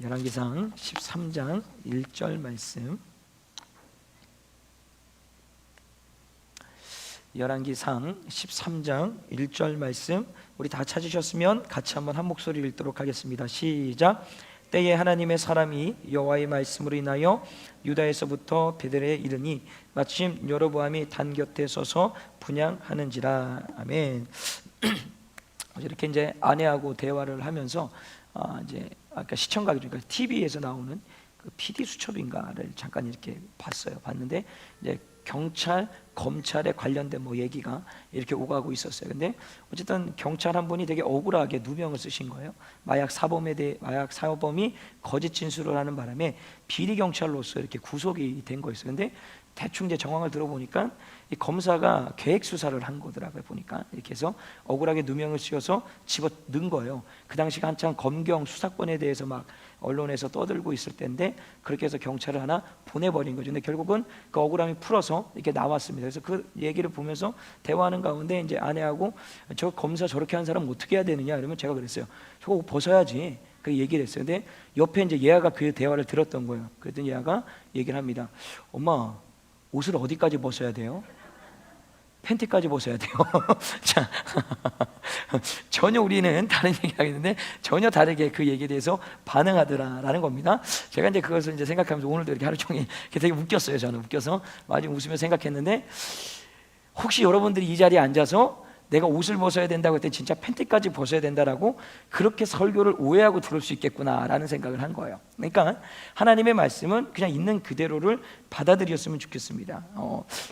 열왕기상 13장 1절 말씀. 열왕기상 13장 1절 말씀, 우리 다 찾으셨으면 같이 한번 한 목소리를 읽도록 하겠습니다. 시작. 때에 하나님의 사람이 여호와의 말씀으로 인하여 유다에서부터 베들레에 이르니 마침 여로보암이 단 곁에 서서 분향하는지라. 아멘. 이렇게 이제 아내하고 대화를 하면서 이제 아까 시청각, 그러니까 TV에서 나오는 그 PD 수첩인가를 잠깐 이렇게 봤는데 이제 경찰, 검찰에 관련된 뭐 얘기가 이렇게 오가고 있었어요. 근데 어쨌든 경찰 한 분이 되게 억울하게 누명을 쓰신 거예요. 마약 사범이 거짓 진술을 하는 바람에 비리 경찰로서 이렇게 구속이 된 거였어요. 근데 대충 이제 정황을 들어보니까 이 검사가 계획 수사를 한 거더라고요. 보니까 이렇게 해서 억울하게 누명을 씌워서 집어 넣은 거예요. 그 당시가 한창 검경 수사권에 대해서 막 언론에서 떠들고 있을 때인데 그렇게 해서 경찰을 하나 보내버린 거죠. 근데 결국은 그 억울함이 풀어서 이렇게 나왔습니다. 그래서 그 얘기를 보면서 대화하는 가운데 이제 아내하고 저 검사 저렇게 한 사람 어떻게 해야 되느냐 이러면 제가 그랬어요. 저거 옷 벗어야지. 그 얘기를 했어요. 근데 옆에 이제 예아가 그 대화를 들었던 거예요. 그랬더니 예아가 얘기를 합니다. 엄마, 옷을 어디까지 벗어야 돼요? 팬티까지 벗어야 돼요. 자, 전혀 우리는 다른 얘기 하겠는데 전혀 다르게 그 얘기에 대해서 반응하더라라는 겁니다. 제가 이제 그것을 이제 생각하면서 오늘도 이렇게 하루 종일 되게 웃겼어요. 저는 웃겨서 많이 웃으며 생각했는데, 혹시 여러분들이 이 자리에 앉아서 내가 옷을 벗어야 된다고 했더니 진짜 팬티까지 벗어야 된다라고 그렇게 설교를 오해하고 들을 수 있겠구나라는 생각을 한 거예요. 그러니까 하나님의 말씀은 그냥 있는 그대로를 받아들였으면 좋겠습니다.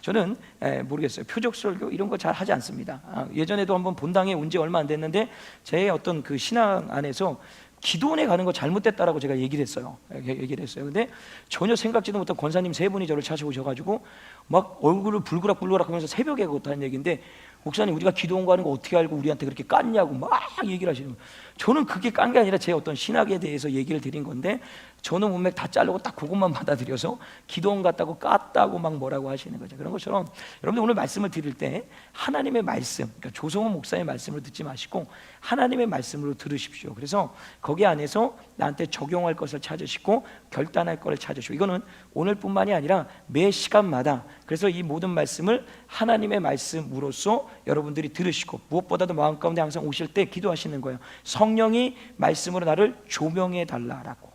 저는 모르겠어요. 표적 설교 이런 거 잘 하지 않습니다. 예전에도 한번 본당에 온 지 얼마 안 됐는데 제 어떤 그 신앙 안에서 기도원에 가는 거 잘못됐다라고 제가 얘기를 했어요. 근데 전혀 생각지도 못한 권사님 세 분이 저를 찾아오셔가지고 막 얼굴을 불그락불그락 하면서 새벽에 그것도 한 얘기인데, 목사님 우리가 기도원 가는 거 어떻게 알고 우리한테 그렇게 깠냐고 막 얘기를 하시는 거예요. 저는 그게 깐 게 아니라 제 어떤 신학에 대해서 얘기를 드린 건데, 저는 문맥 다 자르고 딱 그것만 받아들여서 기도원 갔다고 깠다고 막 뭐라고 하시는 거죠. 그런 것처럼 여러분들 오늘 말씀을 드릴 때 하나님의 말씀, 그러니까 조성훈 목사의 말씀으로 듣지 마시고 하나님의 말씀으로 들으십시오. 그래서 거기 안에서 나한테 적용할 것을 찾으시고 결단할 것을 찾으시고, 이거는 오늘뿐만이 아니라 매 시간마다, 그래서 이 모든 말씀을 하나님의 말씀으로써 여러분들이 들으시고, 무엇보다도 마음 가운데 항상 오실 때 기도하시는 거예요. 성령이 말씀으로 나를 조명해 달라라고.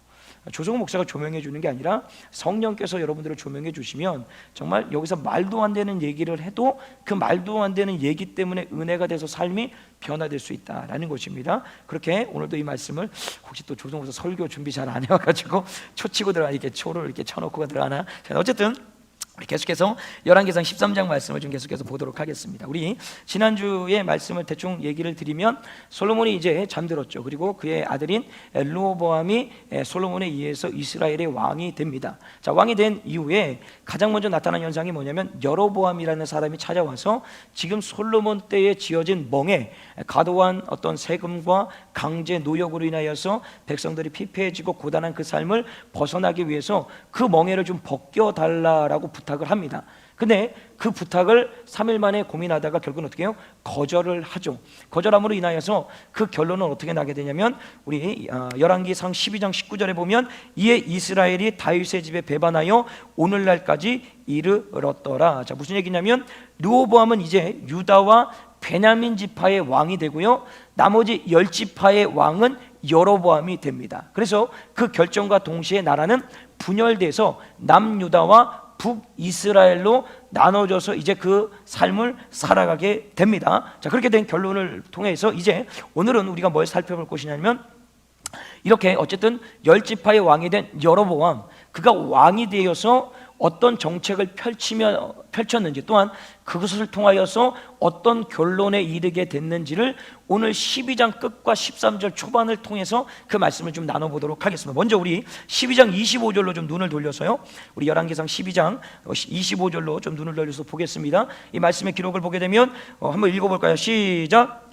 조성훈 목사가 조명해 주는 게 아니라 성령께서 여러분들을 조명해 주시면 정말 여기서 말도 안 되는 얘기를 해도 그 말도 안 되는 얘기 때문에 은혜가 돼서 삶이 변화될 수 있다라는 것입니다. 그렇게 오늘도 이 말씀을, 혹시 또 조성훈 목사 설교 준비 잘 안 해와가지고 초치고 들어가 이렇게 초를 이렇게 쳐놓고 들어가나? 자, 어쨌든 계속해서 열왕기상 13장 말씀을 좀 계속해서 보도록 하겠습니다. 우리 지난주에 말씀을 대충 얘기를 드리면, 솔로몬이 이제 잠들었죠. 그리고 그의 아들인 르호보암이 솔로몬에 의해서 이스라엘의 왕이 됩니다. 자, 왕이 된 이후에 가장 먼저 나타난 현상이 뭐냐면, 여로보암이라는 사람이 찾아와서 지금 솔로몬 때에 지어진 멍에 과도한 어떤 세금과 강제 노역으로 인하여서 백성들이 피폐해지고 고단한 그 삶을 벗어나기 위해서 그 멍에를 좀 벗겨달라라고 부탁을 합니다. 근데 그 부탁을 3일 만에 고민하다가 결국은 어떻게 해요? 거절을 하죠. 거절함으로 인하여서 그 결론은 어떻게 나게 되냐면, 우리 열왕기상 12장 19절에 보면, 이에 이스라엘이 다윗의 집에 배반하여 오늘날까지 이르렀더라. 자, 무슨 얘기냐면, 르호보암은 이제 유다와 베냐민 지파의 왕이 되고요, 나머지 10지파의 왕은 여로보암이 됩니다. 그래서 그 결정과 동시에 나라는 분열돼서 남유다와 북이스라엘로 나눠져서 이제 그 삶을 살아가게 됩니다. 자, 그렇게 된 결론을 통해서 이제 오늘은 우리가 뭘 살펴볼 것이냐면, 이렇게 어쨌든 10지파의 왕이 된 여로보암, 그가 왕이 되어서 어떤 정책을 펼쳤는지, 또한 그것을 통하여서 어떤 결론에 이르게 됐는지를 오늘 12장 끝과 13절 초반을 통해서 그 말씀을 좀 나눠보도록 하겠습니다. 먼저 우리 12장 25절로 좀 눈을 돌려서요, 우리 열왕기상 12장 25절로 좀 눈을 돌려서 보겠습니다. 이 말씀의 기록을 보게 되면 한번 읽어볼까요? 시작.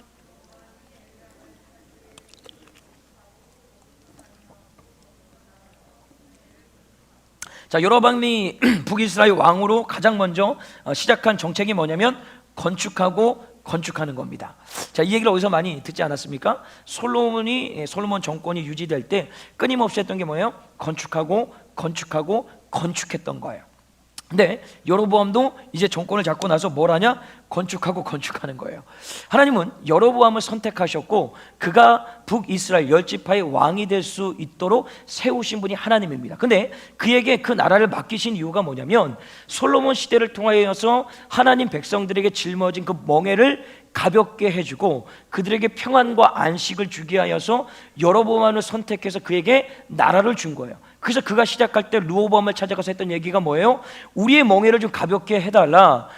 자, 여로보암이 북이스라엘 왕으로 가장 먼저 시작한 정책이 뭐냐면, 건축하고 건축하는 겁니다. 자, 이 얘기를 어디서 많이 듣지 않았습니까? 솔로몬 정권이 유지될 때 끊임없이 했던 게 뭐예요? 건축하고 건축했던 거예요. 근데 여로보암도 이제 정권을 잡고 나서 뭘 하냐? 건축하는 거예요. 하나님은 여로보암을 선택하셨고 그가 북이스라엘 10지파의 왕이 될 수 있도록 세우신 분이 하나님입니다. 근데 그에게 그 나라를 맡기신 이유가 뭐냐면 솔로몬 시대를 통하여서 하나님 백성들에게 짊어진 그 멍에를 가볍게 해주고 그들에게 평안과 안식을 주게 하여서 여로보암을 선택해서 그에게 나라를 준 거예요. 그래서 그가 시작할 때 르호보암을 찾아가서 했던 얘기가 뭐예요? 우리의 멍에를 좀 가볍게 해달라.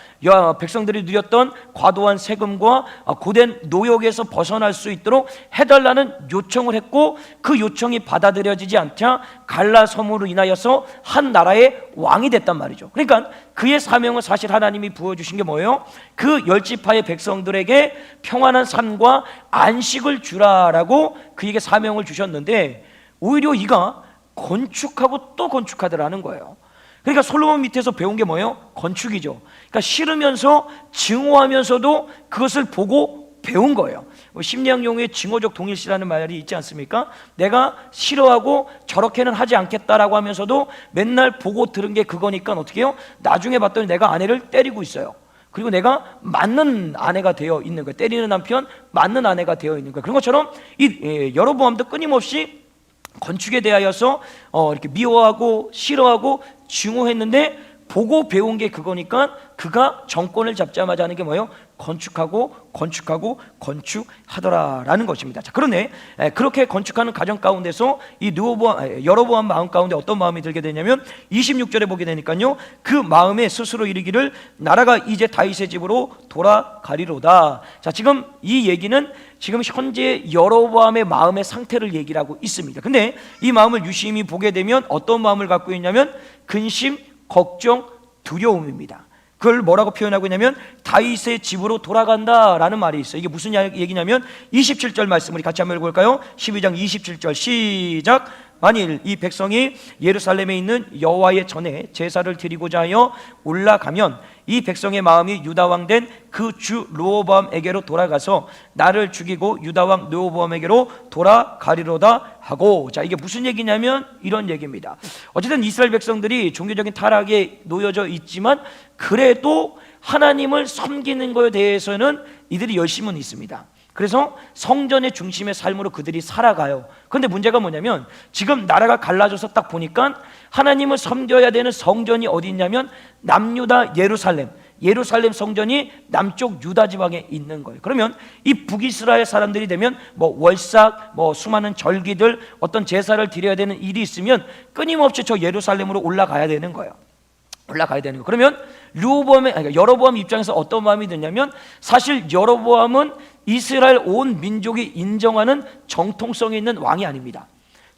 백성들이 누렸던 과도한 세금과 고된 노역에서 벗어날 수 있도록 해달라는 요청을 했고 그 요청이 받아들여지지 않자 갈라섬으로 인하여서 한 나라의 왕이 됐단 말이죠. 그러니까 그의 사명은 사실 하나님이 부어주신 게 뭐예요? 그 10지파의 백성들에게 평안한 삶과 안식을 주라라고 그에게 사명을 주셨는데 오히려 이가 건축하고 또 건축하더라는 거예요. 그러니까 솔로몬 밑에서 배운 게 뭐예요? 건축이죠. 그러니까 싫으면서 증오하면서도 그것을 보고 배운 거예요. 심리학 용어의 증오적 동일시라는 말이 있지 않습니까? 내가 싫어하고 저렇게는 하지 않겠다라고 하면서도 맨날 보고 들은 게 그거니까 어떻게 해요? 나중에 봤더니 내가 아내를 때리고 있어요. 그리고 내가 맞는 아내가 되어 있는 거예요. 때리는 남편, 맞는 아내가 되어 있는 거예요. 그런 것처럼 이 여로보암도 끊임없이 건축에 대하여서 이렇게 미워하고 싫어하고 증오했는데 보고 배운 게 그거니까 그가 정권을 잡자마자 하는 게 뭐예요? 건축하더라라는 것입니다. 자, 그런데 그렇게 건축하는 가정 가운데서 이 여로보암 마음 가운데 어떤 마음이 들게 되냐면 26절에 보게 되니까요, 그 마음에 스스로 이르기를 나라가 이제 다윗의 집으로 돌아가리로다. 자, 지금 이 얘기는 지금 현재 여로보암의 마음의 상태를 얘기를 하고 있습니다. 근데 이 마음을 유심히 보게 되면 어떤 마음을 갖고 있냐면 근심, 걱정, 두려움입니다. 그걸 뭐라고 표현하고 있냐면 다윗의 집으로 돌아간다라는 말이 있어요. 이게 무슨 얘기냐면 27절 말씀 우리 같이 한번 읽어볼까요? 12장 27절 시작. 만일 이 백성이 예루살렘에 있는 여호와의 전에 제사를 드리고자 하여 올라가면 이 백성의 마음이 유다왕 된 그 주 르호보암에게로 돌아가서 나를 죽이고 유다왕 르호보암에게로 돌아가리로다 하고. 자, 이게 무슨 얘기냐면 이런 얘기입니다. 어쨌든 이스라엘 백성들이 종교적인 타락에 놓여져 있지만 그래도 하나님을 섬기는 것에 대해서는 이들이 열심은 있습니다. 그래서 성전의 중심의 삶으로 그들이 살아가요. 그런데 문제가 뭐냐면 지금 나라가 갈라져서 딱 보니까 하나님을 섬겨야 되는 성전이 어디 있냐면 남유다 예루살렘 성전이 남쪽 유다 지방에 있는 거예요. 그러면 이 북이스라엘 사람들이 되면 월삭 수많은 절기들 어떤 제사를 드려야 되는 일이 있으면 끊임없이 저 예루살렘으로 올라가야 되는 거예요. 그러면 여로보암 입장에서 어떤 마음이 드냐면 사실 여로보암은 이스라엘 온 민족이 인정하는 정통성이 있는 왕이 아닙니다.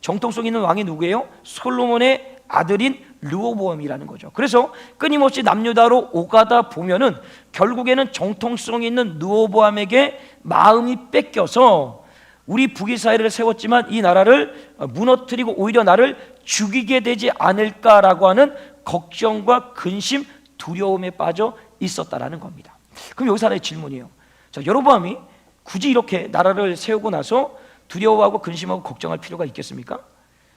정통성 있는 왕이 누구예요? 솔로몬의 아들인 르호보암이라는 거죠. 그래서 끊임없이 남유다로 오가다 보면은 결국에는 정통성 있는 르호보암에게 마음이 뺏겨서 우리 북이스라엘을 세웠지만 이 나라를 무너뜨리고 오히려 나를 죽이게 되지 않을까라고 하는 걱정과 근심, 두려움에 빠져 있었다라는 겁니다. 그럼 여기서 하나의 질문이에요. 자, 여로보암이 굳이 이렇게 나라를 세우고 나서 두려워하고 근심하고 걱정할 필요가 있겠습니까?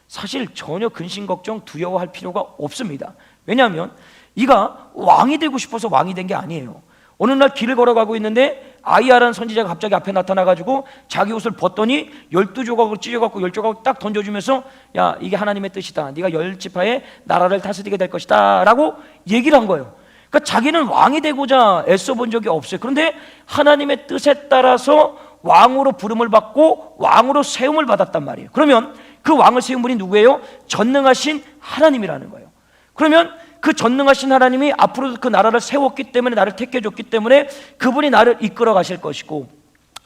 사실 전혀 근심, 걱정, 두려워할 필요가 없습니다. 왜냐하면 이가 왕이 되고 싶어서 왕이 된 게 아니에요. 어느 날 길을 걸어가고 있는데 아이야라는 선지자가 갑자기 앞에 나타나가지고 자기 옷을 벗더니 12조각으로 찢어갖고 10조각을 딱 던져주면서 야, 이게 하나님의 뜻이다. 네가 10지파의 나라를 다스리게 될 것이다 라고 얘기를 한 거예요. 그러니까 자기는 왕이 되고자 애써 본 적이 없어요. 그런데 하나님의 뜻에 따라서 왕으로 부름을 받고 왕으로 세움을 받았단 말이에요. 그러면 그 왕을 세운 분이 누구예요? 전능하신 하나님이라는 거예요. 그러면 그 전능하신 하나님이 앞으로도 그 나라를 세웠기 때문에 나를 택해줬기 때문에 그분이 나를 이끌어 가실 것이고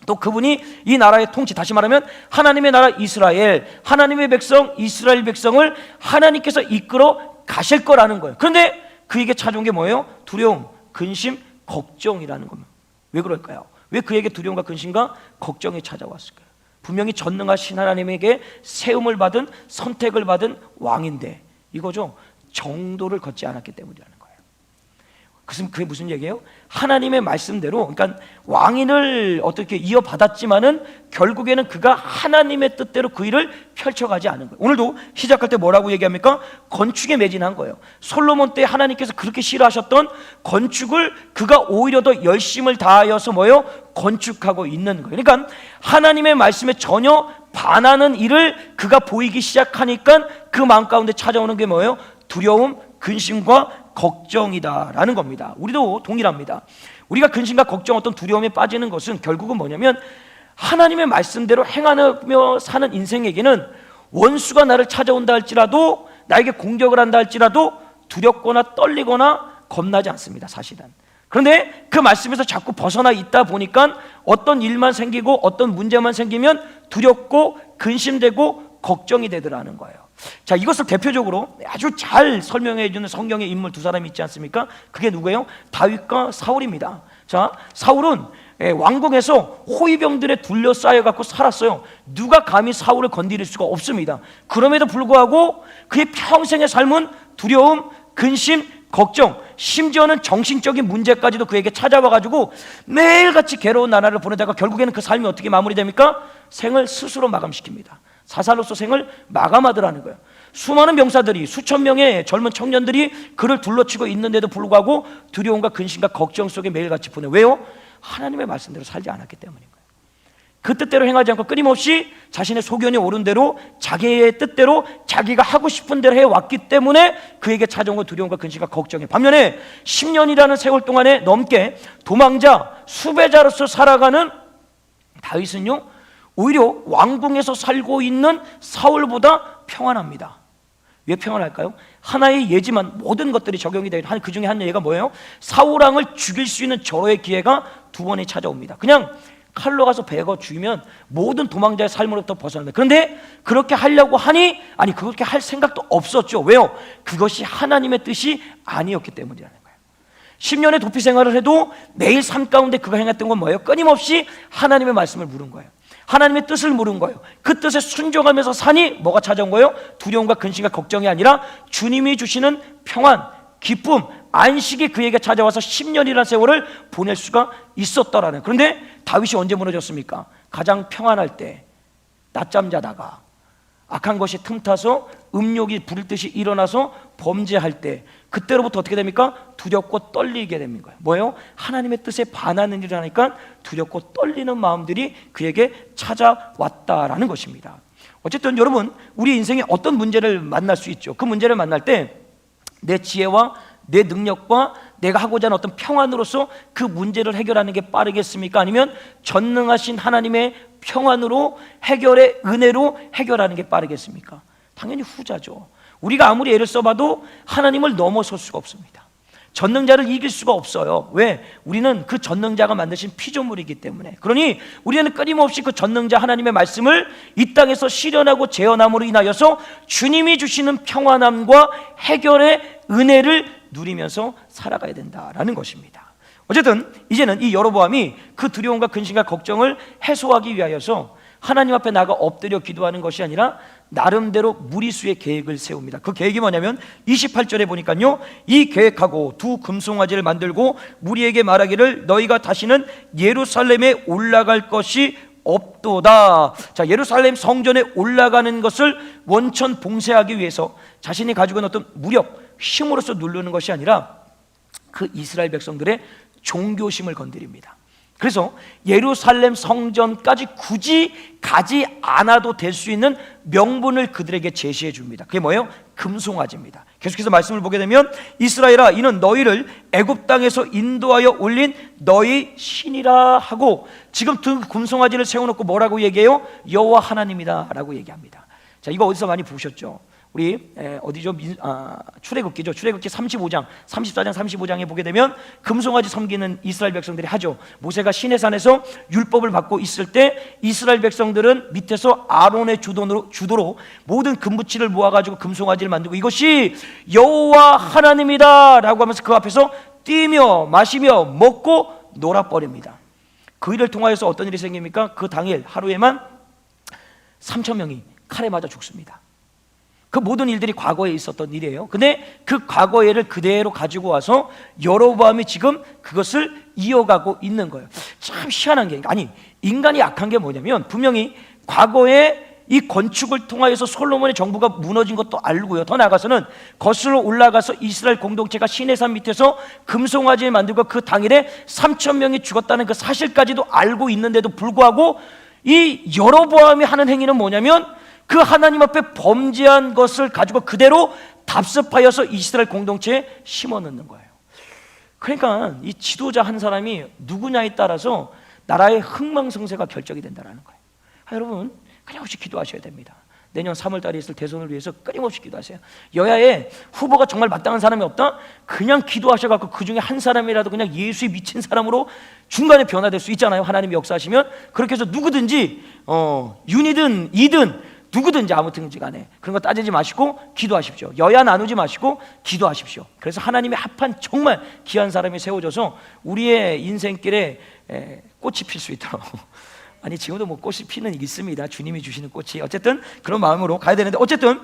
또 그분이 이 나라의 통치, 다시 말하면 하나님의 나라 이스라엘, 하나님의 백성 이스라엘 백성을 하나님께서 이끌어 가실 거라는 거예요. 그런데 그에게 찾아온 게 뭐예요? 두려움, 근심, 걱정이라는 겁니다. 왜 그럴까요? 왜 그에게 두려움과 근심과 걱정이 찾아왔을까요? 분명히 전능하신 하나님에게 세움을 받은 선택을 받은 왕인데 이거죠. 정도를 걷지 않았기 때문이라는 거예요. 그게 무슨 얘기예요? 하나님의 말씀대로, 그러니까 왕위를 어떻게 이어받았지만은 결국에는 그가 하나님의 뜻대로 그 일을 펼쳐가지 않은 거예요. 오늘도 시작할 때 뭐라고 얘기합니까? 건축에 매진한 거예요. 솔로몬 때 하나님께서 그렇게 싫어하셨던 건축을 그가 오히려 더 열심을 다하여서 뭐예요? 건축하고 있는 거예요. 그러니까 하나님의 말씀에 전혀 반하는 일을 그가 보이기 시작하니까 그 마음 가운데 찾아오는 게 뭐예요? 두려움, 근심과 걱정이다라는 겁니다. 우리도 동일합니다. 우리가 근심과 걱정, 어떤 두려움에 빠지는 것은 결국은 뭐냐면 하나님의 말씀대로 행하며 사는 인생에게는 원수가 나를 찾아온다 할지라도, 나에게 공격을 한다 할지라도 두렵거나 떨리거나 겁나지 않습니다, 사실은. 그런데 그 말씀에서 자꾸 벗어나 있다 보니까 어떤 일만 생기고 어떤 문제만 생기면 두렵고 근심되고 걱정이 되더라는 거예요. 자, 이것을 대표적으로 아주 잘 설명해 주는 성경의 인물 두 사람이 있지 않습니까? 그게 누구예요? 다윗과 사울입니다. 자, 사울은 왕궁에서 호위병들에 둘러싸여 갖고 살았어요. 누가 감히 사울을 건드릴 수가 없습니다. 그럼에도 불구하고 그의 평생의 삶은 두려움, 근심, 걱정, 심지어는 정신적인 문제까지도 그에게 찾아와 가지고 매일같이 괴로운 나날을 보내다가 결국에는 그 삶이 어떻게 마무리됩니까? 생을 스스로 마감시킵니다. 사살로서 생을 마감하더라는 거예요. 수많은 병사들이, 수천 명의 젊은 청년들이 그를 둘러치고 있는데도 불구하고 두려움과 근심과 걱정 속에 매일같이 보내. 왜요? 하나님의 말씀대로 살지 않았기 때문인 거예요. 그 뜻대로 행하지 않고 끊임없이 자신의 소견이 옳은 대로, 자기의 뜻대로, 자기가 하고 싶은 대로 해왔기 때문에 그에게 찾아온 건 두려움과 근심과 걱정이에요. 반면에 10년이라는 세월 동안에 넘게 도망자, 수배자로서 살아가는 다윗은요, 오히려 왕궁에서 살고 있는 사울보다 평안합니다. 왜 평안할까요? 하나의 예지만 모든 것들이 적용이 되는, 그 중에 한 예가 뭐예요? 사울왕을 죽일 수 있는 절호의 기회가 두 번이 찾아옵니다. 그냥 칼로 가서 베고 죽이면 모든 도망자의 삶으로부터 벗어납니다. 그런데 그렇게 하려고 하니, 그렇게 할 생각도 없었죠. 왜요? 그것이 하나님의 뜻이 아니었기 때문이라는 거예요. 10년의 도피 생활을 해도 매일 삶 가운데 그가 행했던 건 뭐예요? 끊임없이 하나님의 말씀을 물은 거예요. 하나님의 뜻을 물은 거예요. 그 뜻에 순종하면서 사니 뭐가 찾아온 거예요? 두려움과 근심과 걱정이 아니라 주님이 주시는 평안, 기쁨, 안식이 그에게 찾아와서 10년이라는 세월을 보낼 수가 있었더라는. 그런데 다윗이 언제 무너졌습니까? 가장 평안할 때, 낮잠 자다가 악한 것이 틈타서 음욕이 부릴 듯이 일어나서 범죄할 때, 그때로부터 어떻게 됩니까? 두렵고 떨리게 됩니다. 거예요. 뭐예요? 하나님의 뜻에 반하는 일을 하니까 두렵고 떨리는 마음들이 그에게 찾아왔다라는 것입니다. 어쨌든 여러분, 우리 인생에 어떤 문제를 만날 수 있죠. 그 문제를 만날 때 내 지혜와 내 능력과 내가 하고자 하는 어떤 평안으로서 그 문제를 해결하는 게 빠르겠습니까? 아니면 전능하신 하나님의 평안으로, 해결의 은혜로 해결하는 게 빠르겠습니까? 당연히 후자죠. 우리가 아무리 애를 써봐도 하나님을 넘어설 수가 없습니다. 전능자를 이길 수가 없어요. 왜? 우리는 그 전능자가 만드신 피조물이기 때문에. 그러니 우리는 끊임없이 그 전능자 하나님의 말씀을 이 땅에서 실현하고 재현함으로 인하여서 주님이 주시는 평안함과 해결의 은혜를 누리면서 살아가야 된다라는 것입니다. 어쨌든 이제는 이 여로보암이 그 두려움과 근심과 걱정을 해소하기 위하여서 하나님 앞에 나가 엎드려 기도하는 것이 아니라 나름대로 무리수의 계획을 세웁니다. 그 계획이 뭐냐면 28절에 보니까요, 이 계획하고 두 금송아지를 만들고 무리에게 말하기를 너희가 다시는 예루살렘에 올라갈 것이 없도다. 자, 예루살렘 성전에 올라가는 것을 원천 봉쇄하기 위해서 자신이 가지고 있는 어떤 무력, 힘으로서 누르는 것이 아니라 그 이스라엘 백성들의 종교심을 건드립니다. 그래서 예루살렘 성전까지 굳이 가지 않아도 될 수 있는 명분을 그들에게 제시해 줍니다. 그게 뭐예요? 금송아지입니다. 계속해서 말씀을 보게 되면 이스라엘아, 이는 너희를 애굽 땅에서 인도하여 올린 너희 신이라 하고, 지금 두 금송아지를 세워놓고 뭐라고 얘기해요? 여호와 하나님이다 라고 얘기합니다. 자, 이거 어디서 많이 보셨죠? 우리 어디죠? 출애굽기죠. 출애굽기 35장, 34장, 35장에 보게 되면 금송아지 섬기는 이스라엘 백성들이 하죠. 모세가 시내산에서 율법을 받고 있을 때 이스라엘 백성들은 밑에서 아론의 주도로 모든 금붙이를 모아가지고 금송아지를 만들고 이것이 여호와 하나님이다 라고 하면서 그 앞에서 뛰며 마시며 먹고 놀아버립니다. 그 일을 통하여서 어떤 일이 생깁니까? 그 당일 하루에만 3,000명이 칼에 맞아 죽습니다. 그 모든 일들이 과거에 있었던 일이에요. 근데 그 과거의를 그대로 가지고 와서 여로보암이 지금 그것을 이어가고 있는 거예요. 참 희한한 게, 아니 인간이 약한 게 뭐냐면 분명히 과거에 이 건축을 통하여서 솔로몬의 정부가 무너진 것도 알고요. 더 나아가서는 거슬러 올라가서 이스라엘 공동체가 시내산 밑에서 금송아지를 만들고 그 당일에 3,000명이 죽었다는 그 사실까지도 알고 있는데도 불구하고 이 여로보암이 하는 행위는 뭐냐면 그 하나님 앞에 범죄한 것을 가지고 그대로 답습하여서 이스라엘 공동체에 심어넣는 거예요. 그러니까 이 지도자 한 사람이 누구냐에 따라서 나라의 흥망성쇠가 결정이 된다는 거예요. 여러분 끊임없이 기도하셔야 됩니다. 내년 3월 달에 있을 대선을 위해서 끊임없이 기도하세요. 여야에 후보가 정말 마땅한 사람이 없다? 그냥 기도하셔갖고 그 중에 한 사람이라도 그냥 예수에 미친 사람으로 중간에 변화될 수 있잖아요. 하나님이 역사하시면. 그렇게 해서 누구든지 윤이든 이든 누구든지 아무튼지 간에 그런 거 따지지 마시고 기도하십시오. 여야 나누지 마시고 기도하십시오. 그래서 하나님의 합한 정말 귀한 사람이 세워져서 우리의 인생길에 꽃이 필 수 있도록 아니 지금도 뭐 꽃이 피는 있습니다. 주님이 주시는 꽃이. 어쨌든 그런 마음으로 가야 되는데, 어쨌든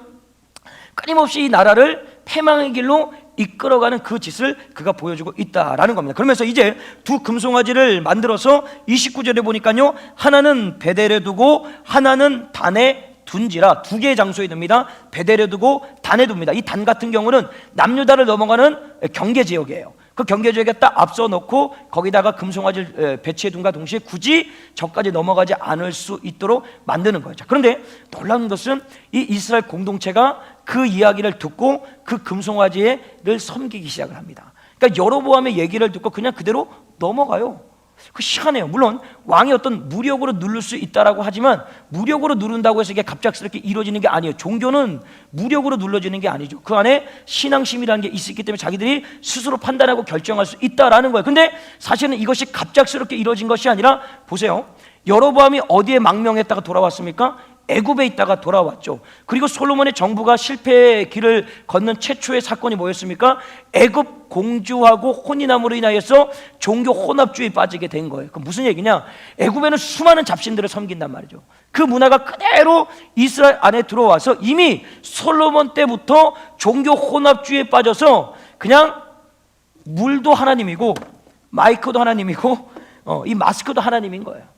끊임없이 이 나라를 패망의 길로 이끌어가는 그 짓을 그가 보여주고 있다라는 겁니다. 그러면서 이제 두 금송아지를 만들어서 29절에 보니까요, 하나는 베델에 두고 하나는 단에 둔지라, 두 개의 장소에 둡니다. 베델에 두고 단에 둡니다. 이 단 같은 경우는 남유다를 넘어가는 경계 지역이에요. 그 경계 지역에 딱 앞서 놓고 거기다가 금송아지를 배치해 둔과 동시에 굳이 저까지 넘어가지 않을 수 있도록 만드는 거예요. 자, 그런데 놀라운 것은 이 이스라엘 공동체가 그 이야기를 듣고 그 금송아지를 섬기기 시작을 합니다. 그러니까 여로보암의 얘기를 듣고 그냥 그대로 넘어가요. 그 희한해요. 물론 왕이 어떤 무력으로 누를 수 있다라고 하지만 무력으로 누른다고 해서 이게 갑작스럽게 이루어지는 게 아니에요. 종교는 무력으로 눌러지는 게 아니죠. 그 안에 신앙심이라는 게 있기 때문에 자기들이 스스로 판단하고 결정할 수 있다라는 거예요. 근데 사실은 이것이 갑작스럽게 이루어진 것이 아니라, 보세요, 여로보암이 어디에 망명했다가 돌아왔습니까? 애굽에 있다가 돌아왔죠. 그리고 솔로몬의 정부가 실패의 길을 걷는 최초의 사건이 뭐였습니까? 애굽 공주하고 혼인함으로 인하여서 종교 혼합주의에 빠지게 된 거예요. 그 무슨 얘기냐? 애굽에는 수많은 잡신들을 섬긴단 말이죠. 그 문화가 그대로 이스라엘 안에 들어와서 이미 솔로몬 때부터 종교 혼합주의에 빠져서 그냥 물도 하나님이고 마이크도 하나님이고 이 마스크도 하나님인 거예요.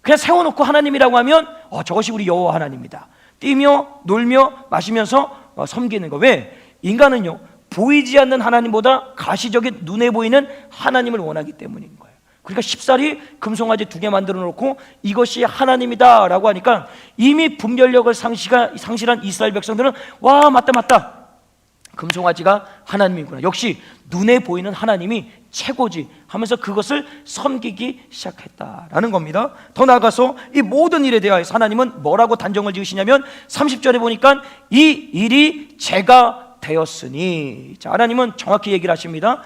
그냥 세워놓고 하나님이라고 하면 저것이 우리 여호와 하나님이다. 뛰며 놀며 마시면서 섬기는 거. 왜? 인간은요, 보이지 않는 하나님보다 가시적인 눈에 보이는 하나님을 원하기 때문인 거예요. 그러니까 쉽사리 금송아지 2개 만들어 놓고 이것이 하나님이다 라고 하니까 이미 분별력을 상실한 이스라엘 백성들은 와, 맞다, 금송아지가 하나님이구나, 역시 눈에 보이는 하나님이 최고지 하면서 그것을 섬기기 시작했다라는 겁니다. 더 나아가서 이 모든 일에 대하여서 하나님은 뭐라고 단정을 지으시냐면 30절에 보니까 이 일이 제가 되었으니. 자, 하나님은 정확히 얘기를 하십니다.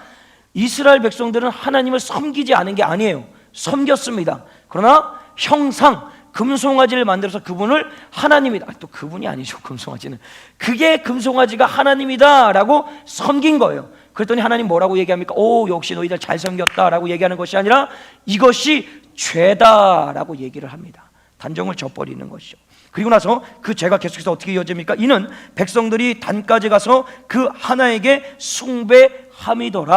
이스라엘 백성들은 하나님을 섬기지 않은 게 아니에요. 섬겼습니다. 그러나 형상 금송아지를 만들어서 그분을 하나님이다. 또 그분이 아니죠. 금송아지는 그게 금송아지가 하나님이다라고 섬긴 거예요. 그랬더니 하나님 뭐라고 얘기합니까? 오, 역시 너희들 잘 섬겼다라고 얘기하는 것이 아니라 이것이 죄다라고 얘기를 합니다. 단정을 져버리는 것이죠. 그리고 나서 그 죄가 계속해서 어떻게 이어집니까? 이는 백성들이 단까지 가서 그 하나에게 숭배함이더라.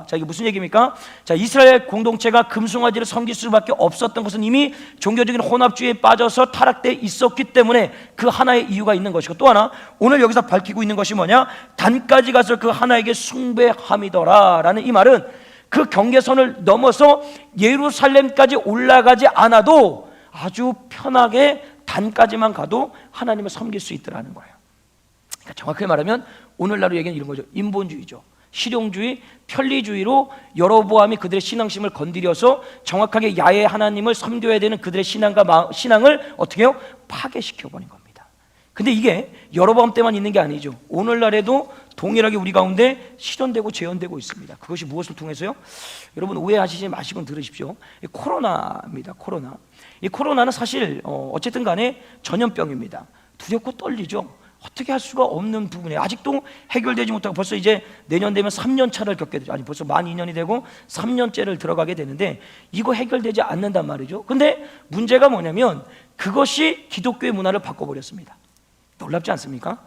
자, 이게 무슨 얘기입니까? 자, 이스라엘 공동체가 금송아지를 섬길 수밖에 없었던 것은 이미 종교적인 혼합주의에 빠져서 타락돼 있었기 때문에 그 하나의 이유가 있는 것이고, 또 하나 오늘 여기서 밝히고 있는 것이 뭐냐? 단까지 가서 그 하나에게 숭배함이더라 라는 이 말은 그 경계선을 넘어서 예루살렘까지 올라가지 않아도 아주 편하게 단까지만 가도 하나님을 섬길 수 있더라는 거예요. 그러니까 정확하게 말하면 오늘날로 얘기는 이런 거죠. 인본주의죠. 실용주의, 편리주의로 여로보암이 그들의 신앙심을 건드려서 정확하게 야훼 하나님을 섬겨야 되는 그들의 신앙을 어떻게 해요? 파괴시켜버린 겁니다. 근데 이게 여로보암 때만 있는 게 아니죠. 오늘날에도 동일하게 우리 가운데 실현되고 재현되고 있습니다. 그것이 무엇을 통해서요? 여러분 오해하시지 마시고 들으십시오. 코로나입니다. 코로나. 이 코로나는 사실 어쨌든 간에 전염병입니다. 두렵고 떨리죠. 어떻게 할 수가 없는 부분에 아직도 해결되지 못하고 벌써 이제 내년 되면 3년 차를 겪게 되죠. 아니 벌써 만 2년이 되고 3년째를 들어가게 되는데 이거 해결되지 않는단 말이죠. 근데 문제가 뭐냐면 그것이 기독교의 문화를 바꿔버렸습니다. 놀랍지 않습니까?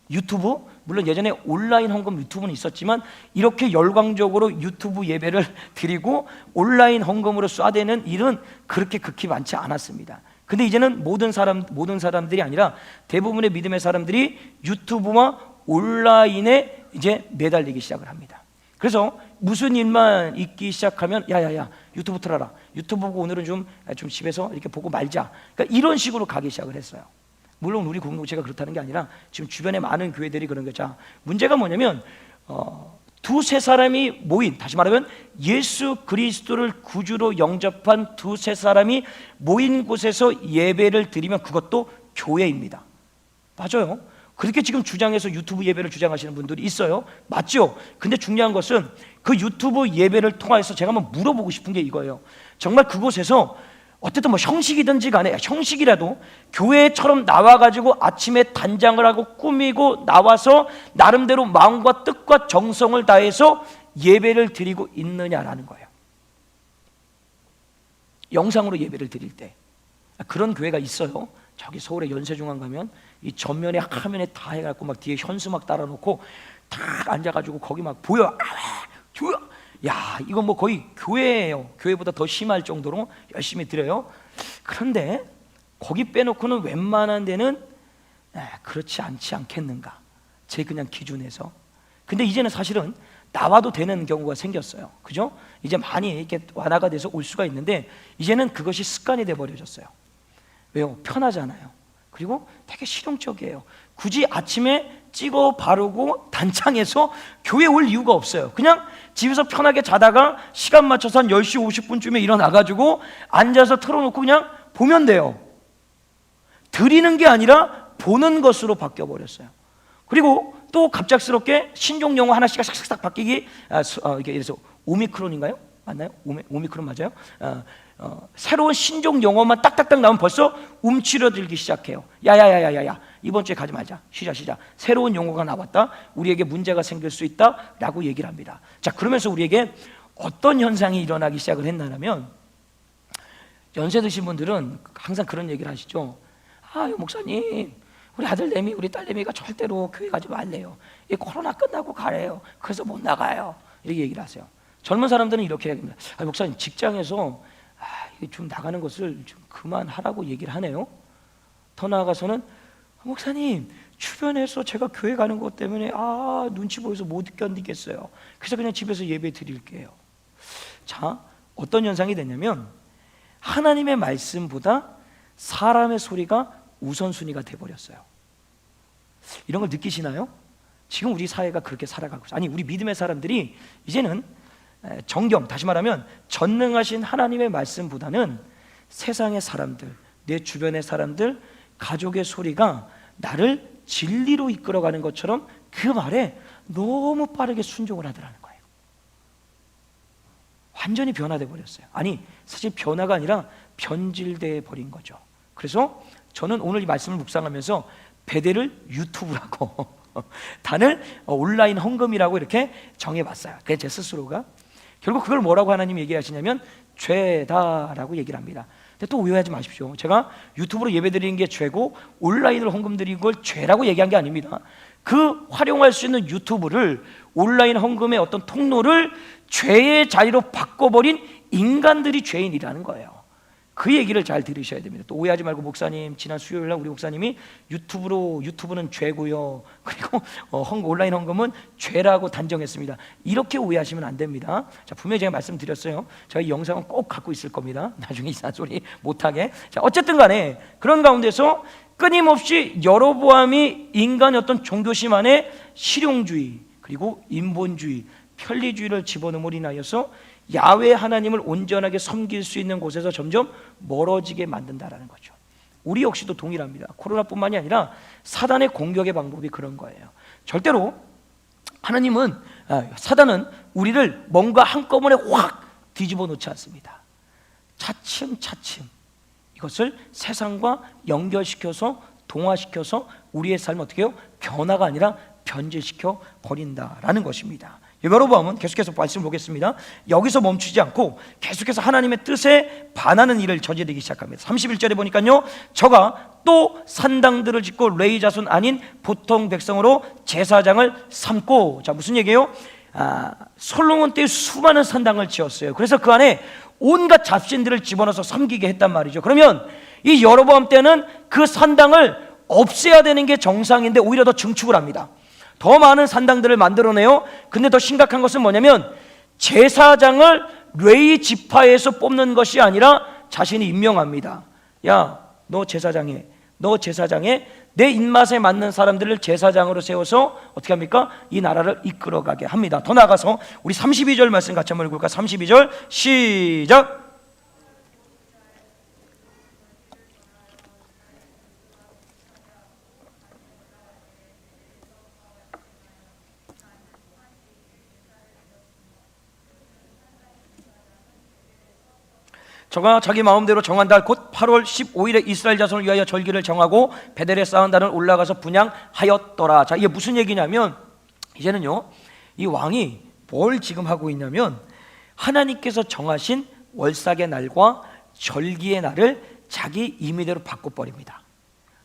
유튜브, 물론 예전에 온라인 헌금 유튜브는 있었지만 이렇게 열광적으로 유튜브 예배를 드리고 온라인 헌금으로 쏴대는 일은 그렇게 극히 많지 않았습니다. 근데 이제는 모든 사람들이 아니라 대부분의 믿음의 사람들이 유튜브와 온라인에 이제 매달리기 시작을 합니다. 그래서 무슨 일만 있기 시작하면 야야야 유튜브 틀어라, 유튜브 보고 오늘은 좀 집에서 이렇게 보고 말자, 그러니까 이런 식으로 가기 시작을 했어요. 물론 우리 공동체가 그렇다는 게 아니라 지금 주변에 많은 교회들이 그런 거죠. 문제가 뭐냐면 두세 사람이 모인, 다시 말하면 예수 그리스도를 구주로 영접한 두세 사람이 모인 곳에서 예배를 드리면 그것도 교회입니다. 맞아요. 그렇게 지금 주장해서 유튜브 예배를 주장하시는 분들이 있어요. 맞죠? 근데 중요한 것은 그 유튜브 예배를 통해서 제가 한번 물어보고 싶은 게 이거예요. 정말 그곳에서 어쨌든 뭐 형식이든지 간에, 형식이라도 교회처럼 나와가지고 아침에 단장을 하고 꾸미고 나와서 나름대로 마음과 뜻과 정성을 다해서 예배를 드리고 있느냐라는 거예요. 영상으로 예배를 드릴 때 그런 교회가 있어요. 저기 서울의 연세중앙 가면 이 전면에 화면에 다 해갖고 막 뒤에 현수막 따라놓고 딱 앉아가지고 거기 막 보여. 야, 이건 뭐 거의 교회예요. 교회보다 더 심할 정도로 열심히 드려요. 그런데 거기 빼놓고는 웬만한 데는 그렇지 않지 않겠는가, 제 그냥 기준에서. 근데 이제는 사실은 나와도 되는 경우가 생겼어요. 그죠? 이제 많이 이렇게 완화가 돼서 올 수가 있는데 이제는 그것이 습관이 돼 버려졌어요. 왜요? 편하잖아요. 그리고 되게 실용적이에요. 굳이 아침에 찍어 바르고 단창해서 교회 올 이유가 없어요. 그냥 집에서 편하게 자다가 시간 맞춰서 한 10시 50분쯤에 일어나가지고 앉아서 틀어놓고 그냥 보면 돼요. 드리는 게 아니라 보는 것으로 바뀌어버렸어요. 그리고 또 갑작스럽게 신종 용어 하나씩 싹싹 바뀌기, 이게 그래서 오미크론인가요? 맞나요? 오미크론 맞아요? 새로운 신종 용어만 딱딱딱 나오면 벌써 움츠러들기 시작해요. 야야야야야, 이번 주에 가지 말자. 쉬자. 새로운 용어가 나왔다. 우리에게 문제가 생길 수 있다라고 얘기를 합니다. 자, 그러면서 우리에게 어떤 현상이 일어나기 시작을 했나면, 연세 드신 분들은 항상 그런 얘기를 하시죠. 목사님, 우리 아들내미, 우리 딸내미가 절대로 교회 가지 말래요. 이 코로나 끝나고 가래요. 그래서 못 나가요. 이렇게 얘기를 하세요. 젊은 사람들은 이렇게 얘기합니다. 목사님, 직장에서 좀 나가는 것을 좀 그만하라고 얘기를 하네요. 더 나아가서는 목사님, 주변에서 제가 교회 가는 것 때문에 눈치 보여서 못 견디겠어요. 그래서 그냥 집에서 예배 드릴게요. 자, 어떤 현상이 됐냐면 하나님의 말씀보다 사람의 소리가 우선순위가 돼버렸어요. 이런 걸 느끼시나요? 지금 우리 사회가 그렇게 살아가고 있어요. 아니, 우리 믿음의 사람들이 이제는 정경, 다시 말하면 전능하신 하나님의 말씀보다는 세상의 사람들, 내 주변의 사람들, 가족의 소리가 나를 진리로 이끌어가는 것처럼 그 말에 너무 빠르게 순종을 하더라는 거예요. 완전히 변화돼 버렸어요. 아니, 사실 변화가 아니라 변질돼 버린 거죠. 그래서 저는 오늘 이 말씀을 묵상하면서 베델을 유튜브라고 단을 온라인 헌금이라고 이렇게 정해봤어요. 그게 제 스스로가. 결국 그걸 뭐라고 하나님 얘기하시냐면 죄다라고 얘기를 합니다. 근데 또 오해하지 마십시오. 제가 유튜브로 예배드리는 게 죄고 온라인으로 헌금 드리는 걸 죄라고 얘기한 게 아닙니다. 그 활용할 수 있는 유튜브를, 온라인 헌금의 어떤 통로를 죄의 자리로 바꿔버린 인간들이 죄인이라는 거예요. 그 얘기를 잘 들으셔야 됩니다. 또 오해하지 말고, 목사님, 지난 수요일 날 우리 목사님이 유튜브는 죄고요, 그리고 온라인 헌금은 죄라고 단정했습니다. 이렇게 오해하시면 안 됩니다. 자, 분명히 제가 말씀드렸어요. 제가 이 영상은 꼭 갖고 있을 겁니다. 나중에 이상한 소리 못하게. 자, 어쨌든 간에 그런 가운데서 끊임없이 여로보암이 인간의 어떤 종교심 안에 실용주의, 그리고 인본주의, 편리주의를 집어넣음으로 인하여서 야훼 하나님을 온전하게 섬길 수 있는 곳에서 점점 멀어지게 만든다라는 거죠. 우리 역시도 동일합니다. 코로나뿐만이 아니라 사단의 공격의 방법이 그런 거예요. 절대로 사단은 우리를 뭔가 한꺼번에 확 뒤집어 놓지 않습니다. 차츰차츰 이것을 세상과 연결시켜서 동화시켜서 우리의 삶을 어떻게 해요? 변화가 아니라 변질시켜 버린다라는 것입니다. 여로보암은 계속해서 말씀 보겠습니다. 여기서 멈추지 않고 계속해서 하나님의 뜻에 반하는 일을 저지르기 시작합니다. 31절에 보니까요, 저가 또 산당들을 짓고 레위 자손 아닌 보통 백성으로 제사장을 삼고, 자 무슨 얘기예요? 솔로몬 때 수많은 산당을 지었어요. 그래서 그 안에 온갖 잡신들을 집어넣어서 섬기게 했단 말이죠. 그러면 이 여로보암 때는 그 산당을 없애야 되는 게 정상인데 오히려 더 증축을 합니다. 더 많은 산당들을 만들어내요. 근데 더 심각한 것은 뭐냐면 제사장을 레위 지파에서 뽑는 것이 아니라 자신이 임명합니다. 야, 너 제사장해. 내 입맛에 맞는 사람들을 제사장으로 세워서 어떻게 합니까? 이 나라를 이끌어가게 합니다. 더 나아가서 우리 32절 말씀 같이 한번 읽을까? 32절 시작. 저가 자기 마음대로 정한 달 곧 8월 15일에 이스라엘 자손을 위하여 절기를 정하고 베델에 쌓은 단을 올라가서 분향하였더라. 자, 이게 무슨 얘기냐면 이제는요, 이 왕이 뭘 지금 하고 있냐면 하나님께서 정하신 월삭의 날과 절기의 날을 자기 임의대로 바꿔버립니다.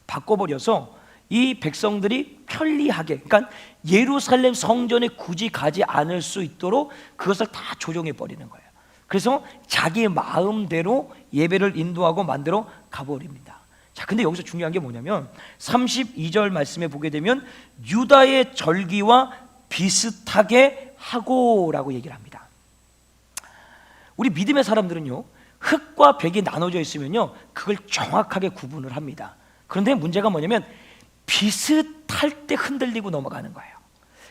바꿔버려서 이 백성들이 편리하게, 그러니까 예루살렘 성전에 굳이 가지 않을 수 있도록 그것을 다 조정해 버리는 거예요. 그래서 자기 마음대로 예배를 인도하고 만들어 가버립니다. 자, 근데 여기서 중요한 게 뭐냐면 32절 말씀에 보게 되면 유다의 절기와 비슷하게 하고라고 얘기를 합니다. 우리 믿음의 사람들은요, 흑과 백이 나눠져 있으면요, 그걸 정확하게 구분을 합니다. 그런데 문제가 뭐냐면 비슷할 때 흔들리고 넘어가는 거예요.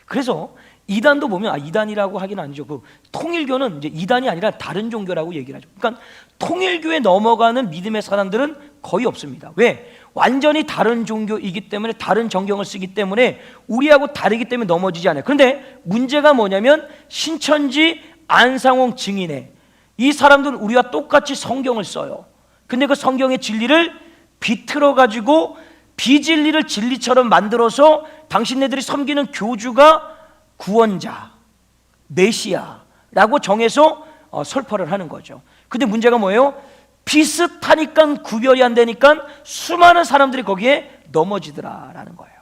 그래서 이단도 보면, 이단이라고 하기는 아니죠. 그 통일교는 이제 이단이 아니라 다른 종교라고 얘기를 하죠. 그러니까 통일교에 넘어가는 믿음의 사람들은 거의 없습니다. 왜? 완전히 다른 종교이기 때문에, 다른 정경을 쓰기 때문에 우리하고 다르기 때문에 넘어지지 않아요. 그런데 문제가 뭐냐면 신천지, 안상홍, 증인회, 이 사람들은 우리와 똑같이 성경을 써요. 근데 그 성경의 진리를 비틀어 가지고 비진리를 진리처럼 만들어서 당신네들이 섬기는 교주가 구원자, 메시아라고 정해서 설파를 하는 거죠. 근데 문제가 뭐예요? 비슷하니까 구별이 안 되니까 수많은 사람들이 거기에 넘어지더라라는 거예요.